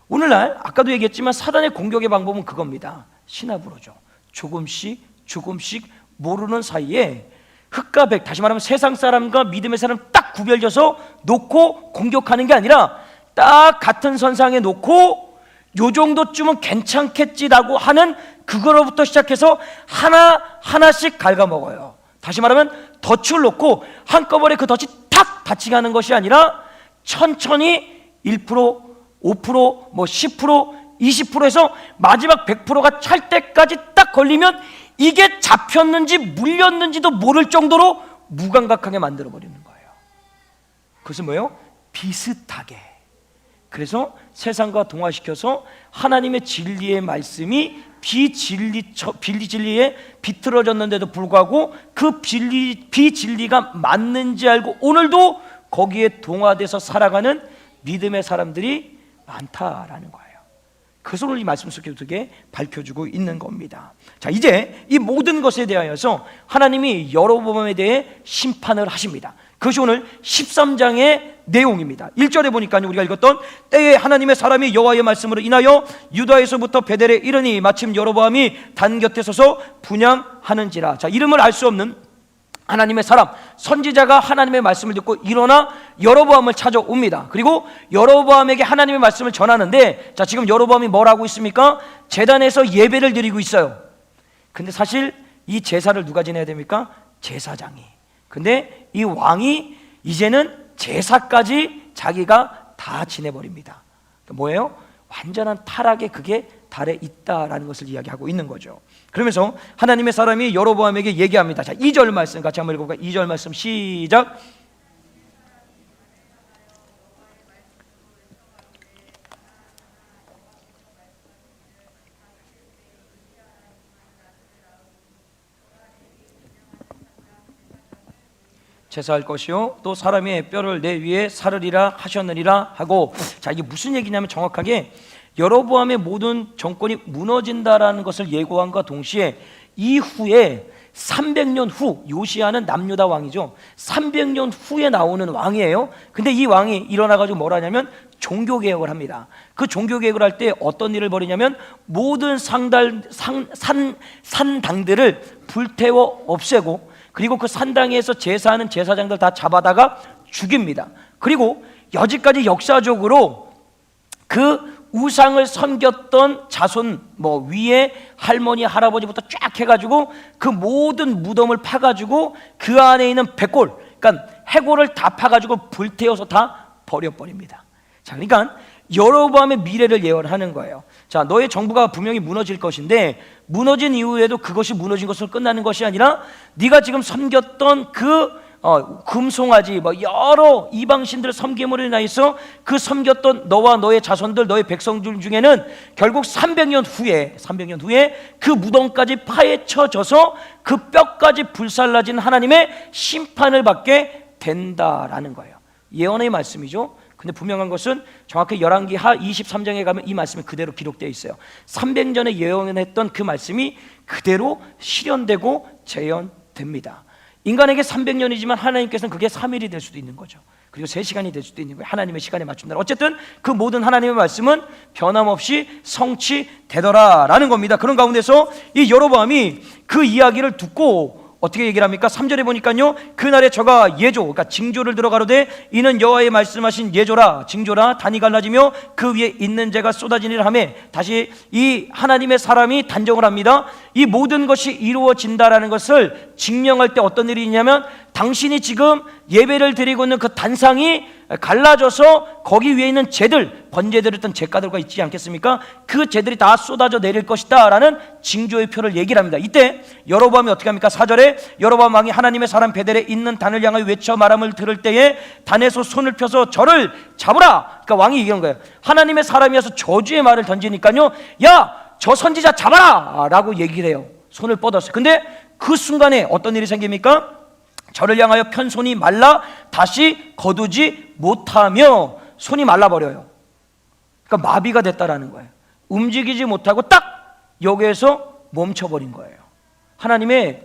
오늘날 아까도 얘기했지만 사단의 공격의 방법은 그겁니다. 신압으로죠. 조금씩 모르는 사이에 흑과 백, 다시 말하면 세상 사람과 믿음의 사람 딱 구별져서 놓고 공격하는 게 아니라 딱 같은 선상에 놓고 요 정도쯤은 괜찮겠지라고 하는 그거로부터 시작해서 하나씩 갉아먹어요. 다시 말하면 덫을 놓고 한꺼번에 그 덫이 탁 닫히게 것이 아니라 천천히 1%, 5%, 10%, 20% 해서 마지막 100%가 찰 때까지 딱 걸리면 이게 잡혔는지 물렸는지도 모를 정도로 무감각하게 만들어버리는 거예요. 그것은 뭐예요? 비슷하게. 그래서 세상과 동화시켜서 하나님의 진리의 말씀이 비진리에 비틀어졌는데도 불구하고 그 비진리가 맞는지 알고 오늘도 거기에 동화돼서 살아가는 믿음의 사람들이 많다라는 거예요. 그것을 오늘 이 말씀 속에 어떻게 밝혀주고 있는 겁니다. 자, 이제 이 모든 것에 대하여서 하나님이 여로보암에 대해 심판을 하십니다. 그것이 오늘 13장의 내용입니다. 1절에 보니까 우리가 읽었던 때에 하나님의 사람이 여호와의 말씀으로 인하여 유다에서부터 베델에 이르니 마침 여로보암이 단 곁에 서서 분향하는지라. 자, 이름을 알 수 없는 하나님의 사람, 선지자가 하나님의 말씀을 듣고 일어나 여로보암을 찾아옵니다. 그리고 여로보암에게 하나님의 말씀을 전하는데, 자, 지금 여로보암이 뭘 하고 있습니까? 제단에서 예배를 드리고 있어요. 근데 사실 이 제사를 누가 지내야 됩니까? 제사장이. 근데 이 왕이 이제는 제사까지 자기가 다 지내버립니다. 뭐예요? 완전한 타락의 그게 달에 있다라는 것을 이야기하고 있는 거죠. 그러면서 하나님의 사람이 여로보암에게 얘기합니다. 자, 2절 말씀 같이 한번 읽어볼까요? 2절 말씀 시작. 제사할 것이요 또 사람의 뼈를 내 위에 사르리라 하셨느니라 하고, 자, 이게 무슨 얘기냐면 정확하게 여로보암의 모든 정권이 무너진다라는 것을 예고함과 동시에 이후에 300년 후, 요시야는 남유다 왕이죠. 300년 후에 나오는 왕이에요. 근데 이 왕이 일어나가지고 뭘 하냐면 종교개혁을 합니다. 그 종교개혁을 할 때 어떤 일을 벌이냐면 모든 산당들을 불태워 없애고, 그리고 그 산당에서 제사하는 제사장들 다 잡아다가 죽입니다. 그리고 여지까지 역사적으로 그 우상을 섬겼던 자손, 위에 할머니 할아버지부터 쫙 해가지고 그 모든 무덤을 파가지고 그 안에 있는 백골, 그러니까 해골을 다 파가지고 불태워서 다 버려버립니다. 자, 그러니까 여로보암의 미래를 예언하는 거예요. 자, 너의 정부가 분명히 무너질 것인데, 무너진 이후에도 그것이 무너진 것으로 끝나는 것이 아니라 네가 지금 섬겼던 그 금송아지, 여러 이방신들을 섬김으로 인하여서 그 섬겼던 너와 너의 자손들, 너의 백성들 중에는 결국 300년 후에 그 무덤까지 파헤쳐져서 그 뼈까지 불살라진 하나님의 심판을 받게 된다라는 거예요. 예언의 말씀이죠. 근데 분명한 것은 정확히 열왕기하 23장에 가면 이 말씀이 그대로 기록되어 있어요. 300년에 예언했던 그 말씀이 그대로 실현되고 재현됩니다. 인간에게 300년이지만 하나님께서는 그게 3일이 될 수도 있는 거죠. 그리고 3시간이 될 수도 있는 거예요. 하나님의 시간에 맞춘다. 어쨌든 그 모든 하나님의 말씀은 변함없이 성취되더라라는 겁니다. 그런 가운데서 이 여로보암이 그 이야기를 듣고 어떻게 얘기를 합니까? 3절에 보니까요, 그날에 저가 예조, 그러니까 징조를 들어 가로되 이는 여호와의 말씀하신 예조라, 징조라, 단이 갈라지며 그 위에 있는 재가 쏟아지니라 하며, 다시 이 하나님의 사람이 단정을 합니다. 이 모든 것이 이루어진다라는 것을 증명할 때 어떤 일이 있냐면, 당신이 지금 예배를 드리고 있는 그 단상이 갈라져서 거기 위에 있는 재들, 번제드렸던 재가들과 있지 않겠습니까? 그 재들이 다 쏟아져 내릴 것이다 라는 징조의 표를 얘기를 합니다. 이때 여로보암이 어떻게 합니까? 4절에 여로보암 왕이 하나님의 사람 베델에 있는 단을 향하여 외쳐 말함을 들을 때에 단에서 손을 펴서 저를 잡으라. 그러니까 왕이 얘기한 거예요. 하나님의 사람이어서 저주의 말을 던지니까요, 야, 저 선지자 잡아라 라고 얘기를 해요. 손을 뻗었어요. 근데 그 순간에 어떤 일이 생깁니까? 저를 향하여 편 손이 말라 다시 거두지 못하며 손이 말라버려요. 그러니까 마비가 됐다라는 거예요. 움직이지 못하고 딱 여기에서 멈춰버린 거예요. 하나님의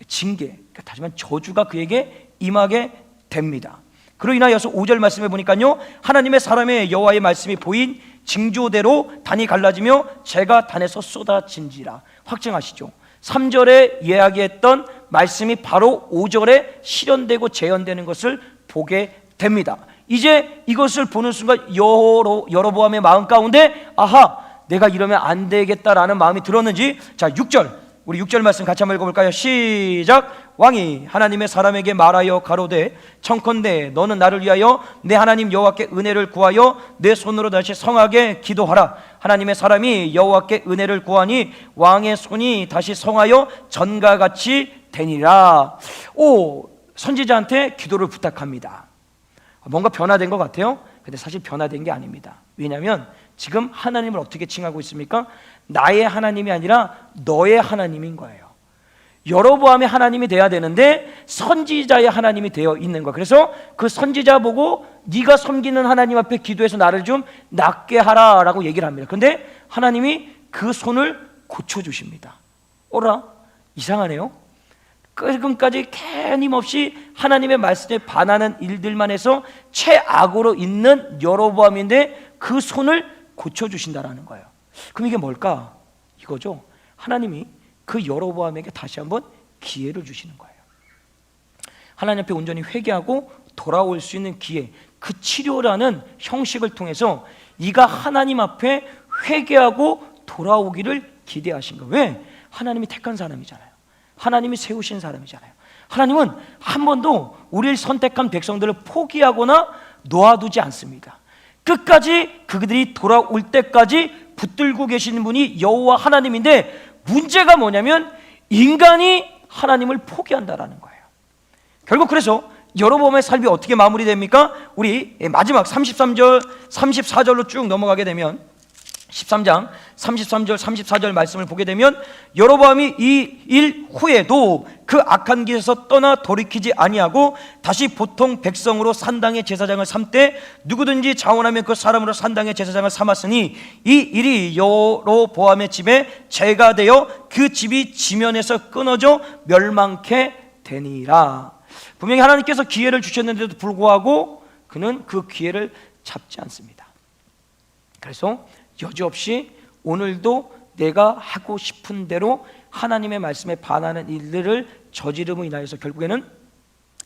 징계, 그러니까 다시 말하면 저주가 그에게 임하게 됩니다. 그로 인하여서 5절 말씀에 보니까요, 하나님의 사람의 여호와의 말씀이 보인 징조대로 단이 갈라지며 재가 단에서 쏟아진지라. 확증하시죠? 3절에 이야기했던 말씀이 바로 5절에 실현되고 재현되는 것을 보게 됩니다. 이제 이것을 보는 순간 여로보암의 마음 가운데 아하, 내가 이러면 안 되겠다라는 마음이 들었는지, 자 6절, 우리 6절 말씀 같이 한번 읽어볼까요? 시작. 왕이 하나님의 사람에게 말하여 가로되 청컨대 너는 나를 위하여 내 하나님 여호와께 은혜를 구하여 내 손으로 다시 성하게 기도하라. 하나님의 사람이 여호와께 은혜를 구하니 왕의 손이 다시 성하여 전과 같이 되니라. 선지자한테 기도를 부탁합니다. 뭔가 변화된 것 같아요. 근데 사실 변화된 게 아닙니다. 왜냐하면 지금 하나님을 어떻게 칭하고 있습니까? 나의 하나님이 아니라 너의 하나님인 거예요. 여로보암의 하나님이 돼야 되는데 선지자의 하나님이 되어 있는 거예요. 그래서 그 선지자 보고 네가 섬기는 하나님 앞에 기도해서 나를 좀 낫게 하라라고 얘기를 합니다. 그런데 하나님이 그 손을 고쳐주십니다. 어라? 이상하네요. 지금까지 끊임없이 하나님의 말씀에 반하는 일들만 해서 최악으로 있는 여로보암인데 그 손을 고쳐주신다라는 거예요. 그럼 이게 뭘까? 이거죠. 하나님이 그 여로보암에게 다시 한번 기회를 주시는 거예요. 하나님 앞에 온전히 회개하고 돌아올 수 있는 기회, 그 치료라는 형식을 통해서 이가 하나님 앞에 회개하고 돌아오기를 기대하신 거예요. 왜? 하나님이 택한 사람이잖아요. 하나님이 세우신 사람이잖아요. 하나님은 한 번도 우리를 선택한 백성들을 포기하거나 놓아두지 않습니다. 끝까지 그들이 돌아올 때까지 붙들고 계시는 분이 여호와 하나님인데, 문제가 뭐냐면 인간이 하나님을 포기한다라는 거예요. 결국 그래서 여로보암의 삶이 어떻게 마무리됩니까? 우리 마지막 33절, 34절로 쭉 넘어가게 되면 13장 33절 34절 말씀을 보게 되면 여로보암이 이 일 후에도 그 악한 길에서 떠나 돌이키지 아니하고 다시 보통 백성으로 산당의 제사장을 삼되 누구든지 자원하면 그 사람으로 산당의 제사장을 삼았으니 이 일이 여로보암의 집에 죄가 되어 그 집이 지면에서 끊어져 멸망케 되니라. 분명히 하나님께서 기회를 주셨는데도 불구하고 그는 그 기회를 잡지 않습니다. 그래서 여지없이 오늘도 내가 하고 싶은 대로 하나님의 말씀에 반하는 일들을 저지름으로 인하여서 결국에는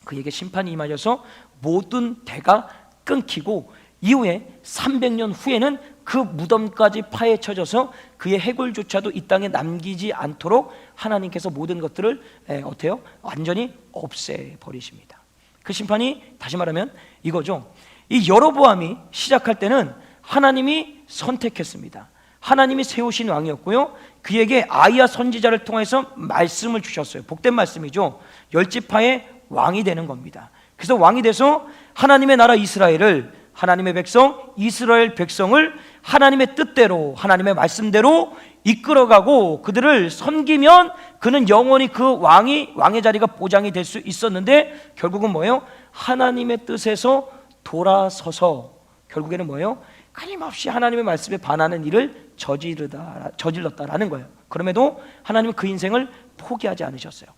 그에게 심판이 임하여서 모든 대가 끊기고 이후에 300년 후에는 그 무덤까지 파헤쳐져서 그의 해골조차도 이 땅에 남기지 않도록 하나님께서 모든 것들을 어때요? 완전히 없애버리십니다. 그 심판이 다시 말하면 이거죠. 이 여로보암이 시작할 때는 하나님이 선택했습니다. 하나님이 세우신 왕이었고요, 그에게 아이야 선지자를 통해서 말씀을 주셨어요. 복된 말씀이죠. 열지파의 왕이 되는 겁니다. 그래서 왕이 돼서 하나님의 나라 이스라엘을, 하나님의 백성 이스라엘 백성을 하나님의 뜻대로 하나님의 말씀대로 이끌어가고 그들을 섬기면 그는 영원히 그 왕의 자리가 보장이 될 수 있었는데 결국은 뭐예요? 하나님의 뜻에서 돌아서서 결국에는 뭐예요? 끊임없이 하나님의 말씀에 반하는 일을 저질렀다라는 거예요. 그럼에도 하나님은 그 인생을 포기하지 않으셨어요.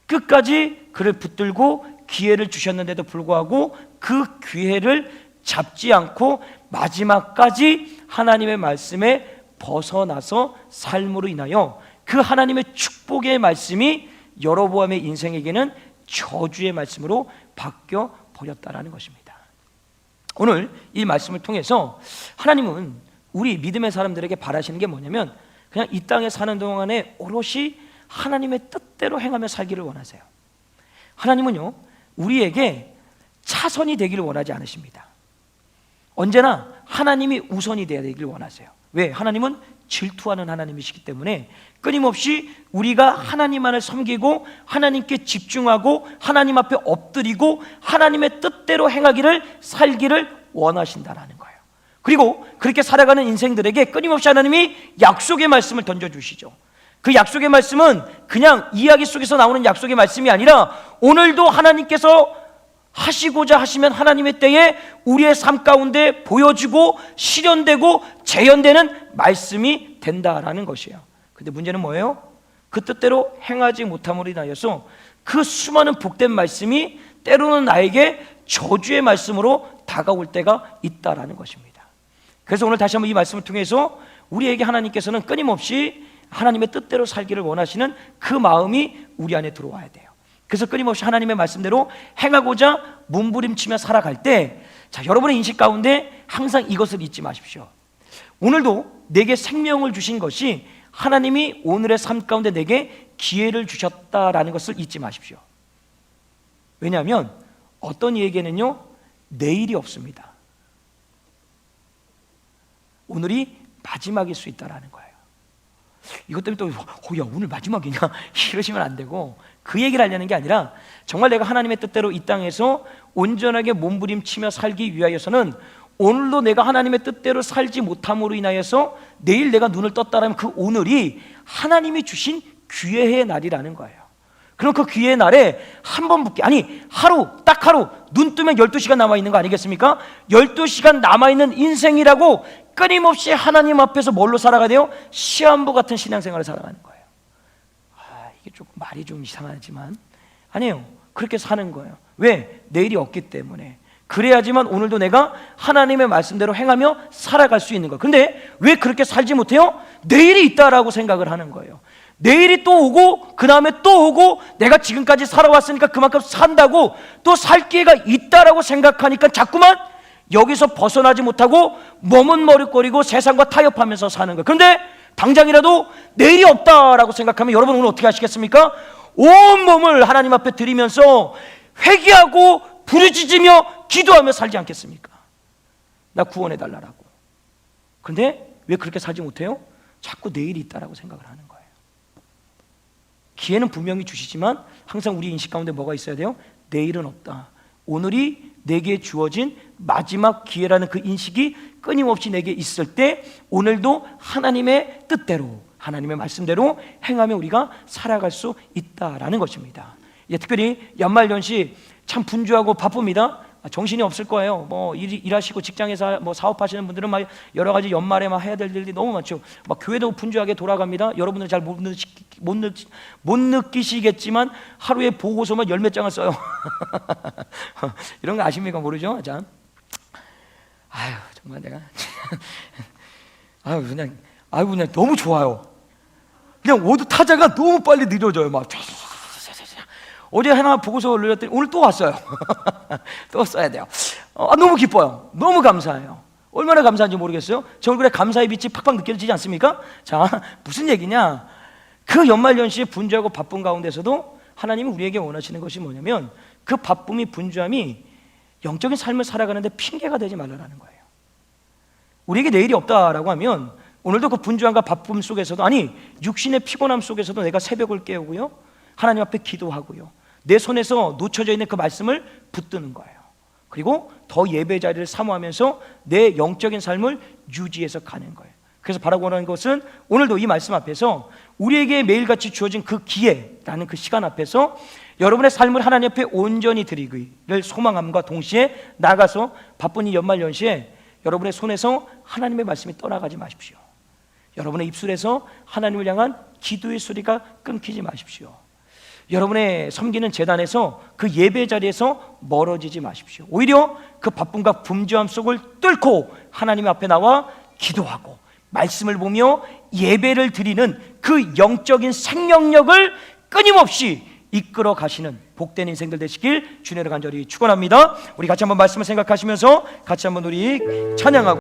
끝까지 그를 붙들고 기회를 주셨는데도 불구하고 그 기회를 잡지 않고 마지막까지 하나님의 말씀에 벗어나서 삶으로 인하여 그 하나님의 축복의 말씀이 여로보암의 인생에게는 저주의 말씀으로 바뀌어 버렸다라는 것입니다. 오늘 이 말씀을 통해서 하나님은 우리 믿음의 사람들에게 바라시는 게 뭐냐면 그냥 이 땅에 사는 동안에 오롯이 하나님의 뜻대로 행하며 살기를 원하세요. 하나님은요, 우리에게 차선이 되기를 원하지 않으십니다. 언제나 하나님이 우선이 되어야 되기를 원하세요. 왜? 하나님은 질투하는 하나님이시기 때문에 끊임없이 우리가 하나님만을 섬기고 하나님께 집중하고 하나님 앞에 엎드리고 하나님의 뜻대로 살기를 원하신다라는 거예요. 그리고 그렇게 살아가는 인생들에게 끊임없이 하나님이 약속의 말씀을 던져주시죠. 그 약속의 말씀은 그냥 이야기 속에서 나오는 약속의 말씀이 아니라 오늘도 하나님께서 하시고자 하시면 하나님의 때에 우리의 삶 가운데 보여지고 실현되고 재현되는 말씀이 된다라는 것이에요. 근데 문제는 뭐예요? 그 뜻대로 행하지 못함으로 인하여서 그 수많은 복된 말씀이 때로는 나에게 저주의 말씀으로 다가올 때가 있다라는 것입니다. 그래서 오늘 다시 한번 이 말씀을 통해서 우리에게 하나님께서는 끊임없이 하나님의 뜻대로 살기를 원하시는 그 마음이 우리 안에 들어와야 돼요. 그래서 끊임없이 하나님의 말씀대로 행하고자 몸부림치며 살아갈 때, 자, 여러분의 인식 가운데 항상 이것을 잊지 마십시오. 오늘도 내게 생명을 주신 것이 하나님이 오늘의 삶 가운데 내게 기회를 주셨다라는 것을 잊지 마십시오. 왜냐하면 어떤 이에게는요, 내일이 없습니다. 오늘이 마지막일 수 있다라는 거예요. 이것 때문에 또 야, 오늘 마지막이냐 이러시면 안 되고, 그 얘기를 하려는 게 아니라 정말 내가 하나님의 뜻대로 이 땅에서 온전하게 몸부림치며 살기 위하여서는 오늘도 내가 하나님의 뜻대로 살지 못함으로 인하여서 내일 내가 눈을 떴다라면 그 오늘이 하나님이 주신 기회의 날이라는 거예요. 그럼 그 기회의 날에 한 번밖에, 아니 딱 하루 눈 뜨면 12시간 남아있는 거 아니겠습니까? 12시간 남아있는 인생이라고 끊임없이 하나님 앞에서 뭘로 살아가야 돼요? 시한부 같은 신앙생활을 살아가는 거예요. 이게 조금 말이 좀 이상하지만 아니에요. 그렇게 사는 거예요. 왜? 내일이 없기 때문에. 그래야지만 오늘도 내가 하나님의 말씀대로 행하며 살아갈 수 있는 거예요. 근데 왜 그렇게 살지 못해요? 내일이 있다라고 생각을 하는 거예요. 내일이 또 오고 그 다음에 또 오고 내가 지금까지 살아왔으니까 그만큼 산다고 또 살 기회가 있다라고 생각하니까 자꾸만 여기서 벗어나지 못하고 몸은 머뭇거리고 세상과 타협하면서 사는 거예요. 그런데 당장이라도 내일이 없다라고 생각하면 여러분 오늘 어떻게 하시겠습니까? 온 몸을 하나님 앞에 드리면서 회개하고 부르짖으며 기도하며 살지 않겠습니까? 나 구원해달라고. 그런데 왜 그렇게 살지 못해요? 자꾸 내일이 있다라고 생각을 하는 거예요. 기회는 분명히 주시지만 항상 우리 인식 가운데 뭐가 있어야 돼요? 내일은 없다. 오늘이 내게 주어진 마지막 기회라는 그 인식이 끊임없이 내게 있을 때 오늘도 하나님의 뜻대로, 하나님의 말씀대로 행하며 우리가 살아갈 수 있다라는 것입니다. 이제 특별히 연말연시 참 분주하고 바쁩니다. 정신이 없을 거예요. 뭐 일하시고 직장에서 뭐 사업하시는 분들은 막 여러 가지 연말에 막 해야 될 일이 너무 많죠. 막 교회도 분주하게 돌아갑니다. 여러분들은 잘 못 느끼시겠지만 하루에 보고서만 열 몇 장을 써요. 이런 거 아십니까? 모르죠? 자, 아유 정말 내가 그냥 너무 좋아요. 그냥 모두 타자가 너무 빨리 느려져요. 막 어제 하나 보고서 올렸더니 오늘 또 왔어요. 또 써야 돼요. 너무 기뻐요. 너무 감사해요. 얼마나 감사한지 모르겠어요. 저 얼굴에 감사의 빛이 팍팍 느껴지지 않습니까? 자, 무슨 얘기냐? 그 연말연시에 분주하고 바쁜 가운데서도 하나님이 우리에게 원하시는 것이 뭐냐면 그 바쁨이 분주함이 영적인 삶을 살아가는데 핑계가 되지 말라는 거예요. 우리에게 내일이 없다라고 하면 오늘도 그 분주함과 바쁨 속에서도, 아니 육신의 피곤함 속에서도 내가 새벽을 깨우고요, 하나님 앞에 기도하고요, 내 손에서 놓쳐져 있는 그 말씀을 붙드는 거예요. 그리고 더 예배 자리를 사모하면서 내 영적인 삶을 유지해서 가는 거예요. 그래서 바라고 하는 것은 오늘도 이 말씀 앞에서 우리에게 매일같이 주어진 그 기회라는 그 시간 앞에서 여러분의 삶을 하나님 앞에 온전히 드리기를 소망함과 동시에 나가서 바쁜 이 연말연시에 여러분의 손에서 하나님의 말씀이 떠나가지 마십시오. 여러분의 입술에서 하나님을 향한 기도의 소리가 끊기지 마십시오. 여러분의 섬기는 제단에서 그 예배 자리에서 멀어지지 마십시오. 오히려 그 바쁨과 분주함 속을 뚫고 하나님 앞에 나와 기도하고 말씀을 보며 예배를 드리는 그 영적인 생명력을 끊임없이 이끌어 가시는 복된 인생들 되시길 주님으로 간절히 축원합니다. 우리 같이 한번 말씀을 생각하시면서 같이 한번 우리 찬양하고